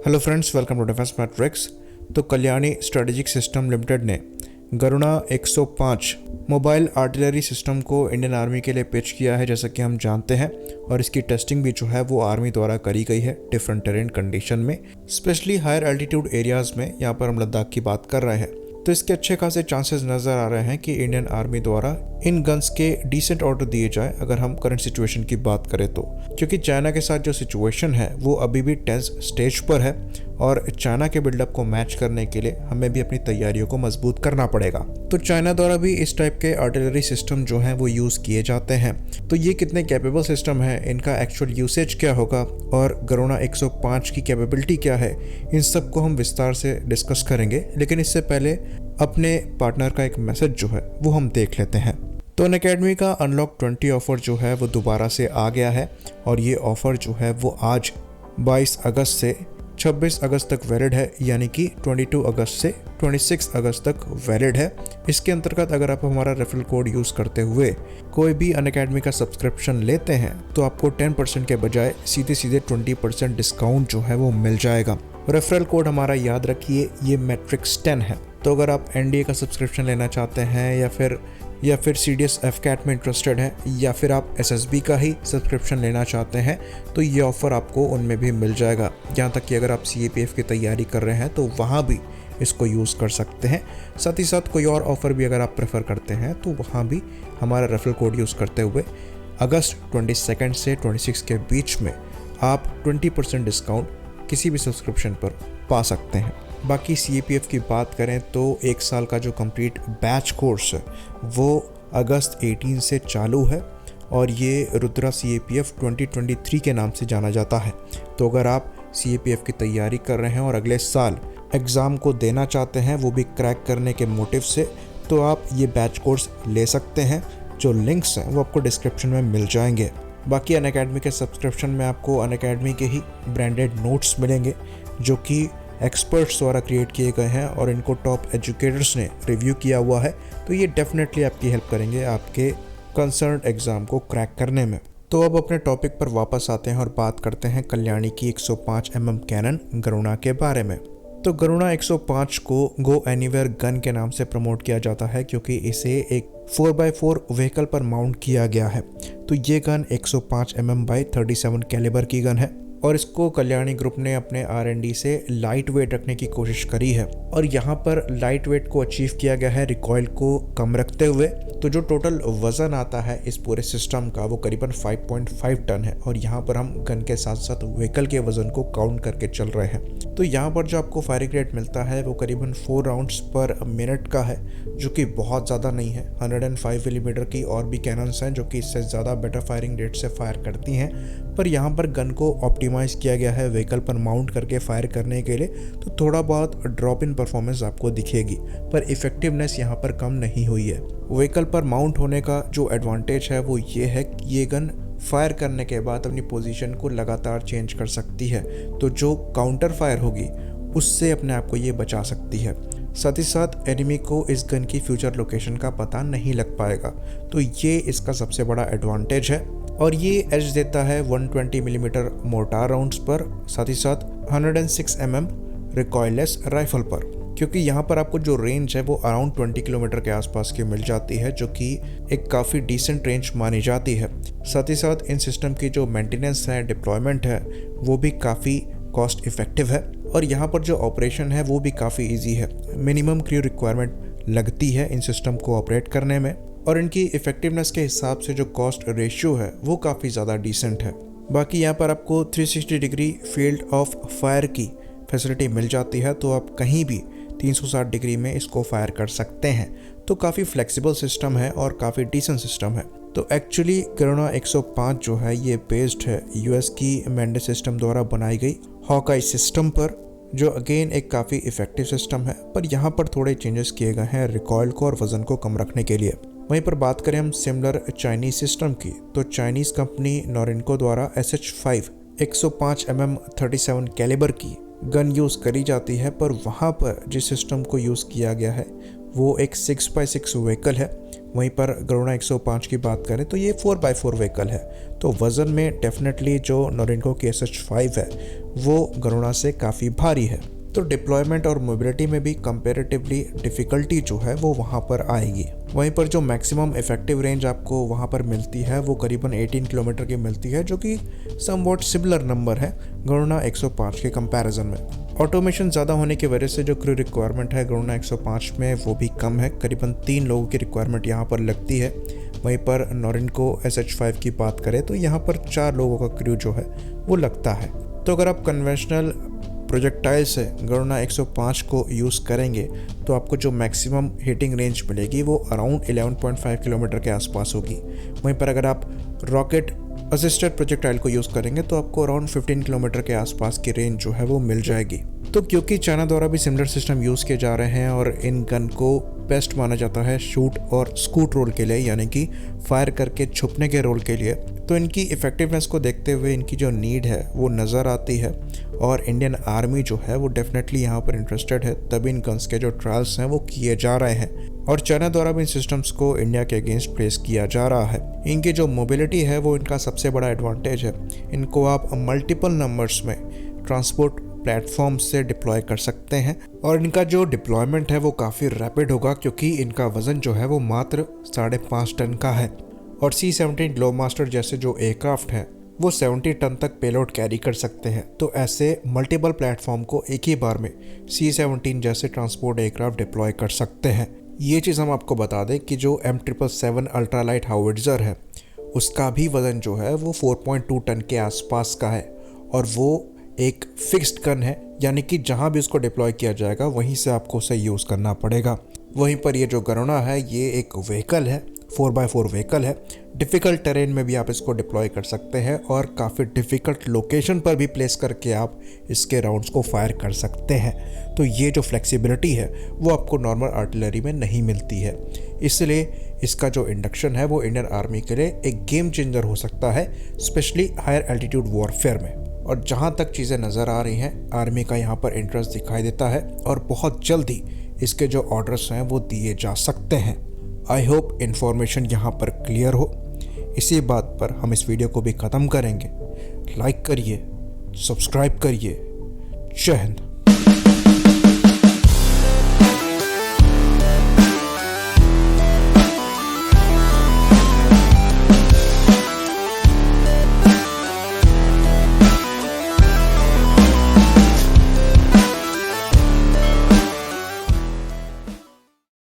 Hello friends, welcome to defence matrix. तो Kalyani strategic system limited ने Garuda 105 mobile artillery system को Indian army के लिए पिच किया है, जैसा कि हम जानते हैं। और इसकी टेस्टिंग भी जो है वो आर्मी द्वारा करी गई है डिफरेंट टेरेन कंडीशन में, स्पेशली हायर एल्टीट्यूड एरियाज में। यहाँ पर हम लद्दाख की बात कर रहे हैं, तो इसके अच्छे खासे चांसेस नज़र आ रहे हैं कि इंडियन आर्मी द्वारा इन गन्स के डिसेंट ऑर्डर दिए जाए, अगर हम करंट सिचुएशन की बात करें तो। क्योंकि चाइना के साथ जो सिचुएशन है वो अभी भी टेंस स्टेज पर है और चाइना के बिल्डअप को मैच करने के लिए हमें भी अपनी तैयारियों को मजबूत करना पड़ेगा। तो चाइना द्वारा भी इस टाइप के आर्टिलरी सिस्टम जो हैं वो यूज़ किए जाते हैं। तो ये कितने कैपेबल सिस्टम है, इनका एक्चुअल यूसेज क्या होगा और गरुणा 105 की कैपेबिलिटी क्या है, इन सब को हम विस्तार से डिस्कस करेंगे। लेकिन इससे पहले अपने पार्टनर का एक मैसेज जो है वो हम देख लेते हैं। तो अनअकैडमी का अनलॉक 20 ऑफर जो है वो दोबारा से आ गया है और ये ऑफर जो है वो आज 22 अगस्त से 26 अगस्त तक वैलिड है, यानी कि 22 अगस्त से 26 अगस्त तक वैलिड है। इसके अंतर्गत अगर आप हमारा रेफरल कोड यूज़ करते हुए कोई भी अनअकैडमी का सब्सक्रिप्शन लेते हैं तो आपको 10% के बजाय सीधे 20% डिस्काउंट जो है वो मिल जाएगा। रेफरल कोड हमारा याद रखिए, ये मैट्रिक्स 10 है। तो अगर आप एनडीए का सब्सक्रिप्शन लेना चाहते हैं या फिर सीडीएस एफकैट में इंटरेस्टेड हैं या फिर आप एसएसबी का ही सब्सक्रिप्शन लेना चाहते हैं तो ये ऑफ़र आपको उनमें भी मिल जाएगा। यहाँ तक कि अगर आप सीएपीएफ की तैयारी कर रहे हैं तो वहाँ भी इसको यूज़ कर सकते हैं। साथ ही साथ कोई और ऑफ़र भी अगर आप प्रेफर करते हैं तो वहाँ भी हमारा रेफरल कोड यूज़ करते हुए अगस्त 22 से 26 के बीच में आप 20% डिस्काउंट किसी भी सब्सक्रिप्शन पर पा सकते हैं। बाकी सीएपीएफ की बात करें तो 1 साल का जो कंप्लीट बैच कोर्स है वो अगस्त 18 से चालू है और ये रुद्रा सीएपीएफ 2023 के नाम से जाना जाता है। तो अगर आप सीएपीएफ की तैयारी कर रहे हैं और अगले साल एग्ज़ाम को देना चाहते हैं, वो भी क्रैक करने के मोटिव से, तो आप ये बैच कोर्स ले सकते हैं। जो लिंक्स हैं वो आपको डिस्क्रिप्शन में मिल जाएंगे। बाकी अनअकैडमी के सब्सक्रिप्शन में आपको अनअकैडमी के ही ब्रांडेड नोट्स मिलेंगे जो कि एक्सपर्ट्स द्वारा क्रिएट किए गए हैं और इनको टॉप एजुकेटर्स ने रिव्यू किया हुआ है। तो ये डेफिनेटली आपकी हेल्प करेंगे आपके कंसर्न एग्ज़ाम को क्रैक करने में। तो अब अपने टॉपिक पर वापस आते हैं और बात करते हैं कल्याणी की 105 mm कैनन गरुणा के बारे में। तो गरुणा 105 को गो एनीवेयर गन के नाम से प्रमोट किया जाता है क्योंकि इसे एक 4x4 व्हीकल पर माउंट किया गया है। तो ये गन 105 mm बाई 37 कैलिबर की गन है और इसको कल्याणी ग्रुप ने अपने R&D से लाइट वेट रखने की कोशिश करी है और यहाँ पर लाइट वेट को अचीव किया गया है रिकॉइल को कम रखते हुए। तो जो टोटल वज़न आता है इस पूरे सिस्टम का वो करीबन 5.5 टन है और यहाँ पर हम गन के साथ साथ व्हीकल के वज़न को काउंट करके चल रहे हैं। तो यहाँ पर जो आपको फायरिंग रेट मिलता है वो करीबन 4 राउंड्स पर मिनट का है, जो कि बहुत ज़्यादा नहीं है। 105 मिलीमीटर की और भी कैनन्स हैं जो कि इससे ज़्यादा बेटर फायरिंग रेट से फायर करती हैं, पर यहाँ पर गन को ऑप्टिमाइज़ किया गया है व्हीकल पर माउंट करके फायर करने के लिए। तो थोड़ा बहुत ड्रॉप इन परफॉर्मेंस आपको दिखेगी, पर इफेक्टिवनेस यहाँ पर कम नहीं हुई है। व्हीकल पर माउंट होने का जो एडवांटेज है वो ये है कि ये गन फायर करने के बाद अपनी पोजीशन को लगातार चेंज कर सकती है, तो जो काउंटर फायर होगी उससे अपने आप को ये बचा सकती है। साथ ही साथ एनिमी को इस गन की फ्यूचर लोकेशन का पता नहीं लग पाएगा, तो ये इसका सबसे बड़ा एडवांटेज है। और ये एज देता है 120 मिलीमीटर मोर्टार राउंड्स पर, साथ ही साथ 106 mm रिकॉयलेस राइफल पर, क्योंकि यहाँ पर आपको जो रेंज है वो अराउंड 20 किलोमीटर के आसपास की मिल जाती है, जो कि एक काफ़ी डिसेंट रेंज मानी जाती है। साथ ही साथ इन सिस्टम की जो मेंटेनेंस है, डिप्लॉयमेंट है, वो भी काफ़ी कॉस्ट इफेक्टिव है और यहाँ पर जो ऑपरेशन है वो भी काफ़ी ईजी है। मिनिमम क्रू रिक्वायरमेंट लगती है इन सिस्टम को ऑपरेट करने में और इनकी इफेक्टिवनेस के हिसाब से जो कॉस्ट रेशियो है वो काफ़ी ज़्यादा डिसेंट है। बाकी यहाँ पर आपको 360 डिग्री फील्ड ऑफ फायर की फैसिलिटी मिल जाती है, तो आप कहीं भी 360 डिग्री में इसको फायर कर सकते हैं। तो काफ़ी फ्लेक्सिबल सिस्टम है और काफ़ी डिसेंट सिस्टम है। तो एक्चुअली गरुणा 105 जो है ये बेस्ड है यूएस की मेंडे सिस्टम द्वारा बनाई गई हॉकाई सिस्टम पर, जो अगेन एक काफ़ी इफेक्टिव सिस्टम है, पर यहाँ पर थोड़े चेंजेस किए गए हैं रिकॉइल को और वज़न को कम रखने के लिए। वहीं पर बात करें हम सिमिलर चाइनीज़ सिस्टम की, तो चाइनीज़ कंपनी नोरिनको द्वारा SH5 105 mm 37 कैलिबर की गन यूज़ करी जाती है, पर वहाँ पर जिस सिस्टम को यूज़ किया गया है वो एक 6x6 व्हीकल है वहीं पर गरुड़ा 105 की बात करें तो ये 4x4 व्हीकल है, तो वज़न में डेफिनेटली जो नोरिनको की SH5 है वो गरुड़ा से काफ़ी भारी है। तो डिप्लॉयमेंट और मोबिलिटी में भी कंपैरेटिवली डिफ़िकल्टी जो है वो वहाँ पर आएगी। वहीं पर जो मैक्सिमम इफेक्टिव रेंज आपको वहाँ पर मिलती है वो करीबन 18 किलोमीटर की मिलती है, जो कि समवॉट सिमिलर नंबर है गरुड़ा 105 के कंपैरिजन में। ऑटोमेशन ज़्यादा होने की वजह से जो क्रू रिक्वायरमेंट है गरुड़ा 105 में वो भी कम है, करीबन 3 लोगों की रिक्वायरमेंट यहाँ पर लगती है। वहीं पर नोरिनको SH5 की बात करें तो यहाँ पर 4 लोगों का क्रू जो है वो लगता है। तो अगर आप कन्वेंशनल प्रोजेक्टाइल से गरुड़ा 105 को यूज़ करेंगे तो आपको जो मैक्सिमम हिटिंग रेंज मिलेगी वो अराउंड 11.5 किलोमीटर के आसपास होगी। वहीं पर अगर आप रॉकेट असिस्टेड प्रोजेक्टाइल को यूज़ करेंगे तो आपको अराउंड 15 किलोमीटर के आसपास की रेंज जो है वो मिल जाएगी। तो क्योंकि चाइना द्वारा भी सिमिलर सिस्टम यूज़ किए जा रहे हैं और इन गन को बेस्ट माना जाता है शूट और स्कूट रोल के लिए, यानी कि फायर करके छुपने के रोल के लिए, तो इनकी इफ़ेक्टिवनेस को देखते हुए इनकी जो नीड है वो नज़र आती है और इंडियन आर्मी जो है वो डेफिनेटली यहाँ पर इंटरेस्टेड है, तभी इन गन्स के जो ट्रायल्स हैं वो किए जा रहे हैं और चाइना द्वारा भी इन सिस्टम्स को इंडिया के अगेंस्ट प्लेस किया जा रहा है। इनकी जो मोबिलिटी है वो इनका सबसे बड़ा एडवांटेज है। इनको आप मल्टीपल नंबर्स में ट्रांसपोर्ट प्लेटफॉर्म से डिप्लॉय कर सकते हैं और इनका जो डिप्लॉयमेंट है वो काफ़ी रैपिड होगा, क्योंकि इनका वज़न जो है वो मात्र 5.5 टन का है और C-17 ग्लोबमास्टर जैसे जो एयरक्राफ्ट हैं वो 70 टन तक पेलोड कैरी कर सकते हैं। तो ऐसे मल्टीपल प्लेटफॉर्म को एक ही बार में C-17 जैसे ट्रांसपोर्ट एयरक्राफ्ट डिप्लॉय कर सकते हैं। ये चीज़ हम आपको बता दें कि जो M777 अल्ट्रालाइट हाउविट्ज़र है उसका भी वज़न जो है वो 4.2 टन के आसपास का है और वो एक फिक्स्ड गन है, यानी कि जहाँ भी उसको डिप्लॉय किया जाएगा वहीं से आपको उसे यूज़ करना पड़ेगा। वहीं पर ये जो गरुड़ा है ये एक व्हीकल है, 4x4 व्हीकल है। डिफ़िकल्ट टेरेन में भी आप इसको डिप्लॉय कर सकते हैं और काफ़ी डिफ़िकल्ट लोकेशन पर भी प्लेस करके आप इसके राउंड्स को फायर कर सकते हैं। तो ये जो फ्लेक्सिबिलिटी है वो आपको नॉर्मल आर्टिलरी में नहीं मिलती है, इसलिए इसका जो इंडक्शन है वो इंडियन आर्मी के लिए एक गेम चेंजर हो सकता है, स्पेशली हायर एल्टीट्यूड वॉरफेयर में। और जहाँ तक चीज़ें नज़र आ रही हैं आर्मी का यहाँ पर इंटरेस्ट दिखाई देता है और बहुत जल्दी इसके जो ऑर्डर्स हैं वो दिए जा सकते हैं। आई होप इन्फॉर्मेशन यहाँ पर क्लियर हो। इसी बात पर हम इस वीडियो को भी ख़त्म करेंगे। लाइक करिए, सब्सक्राइब करिए। जय हिंद।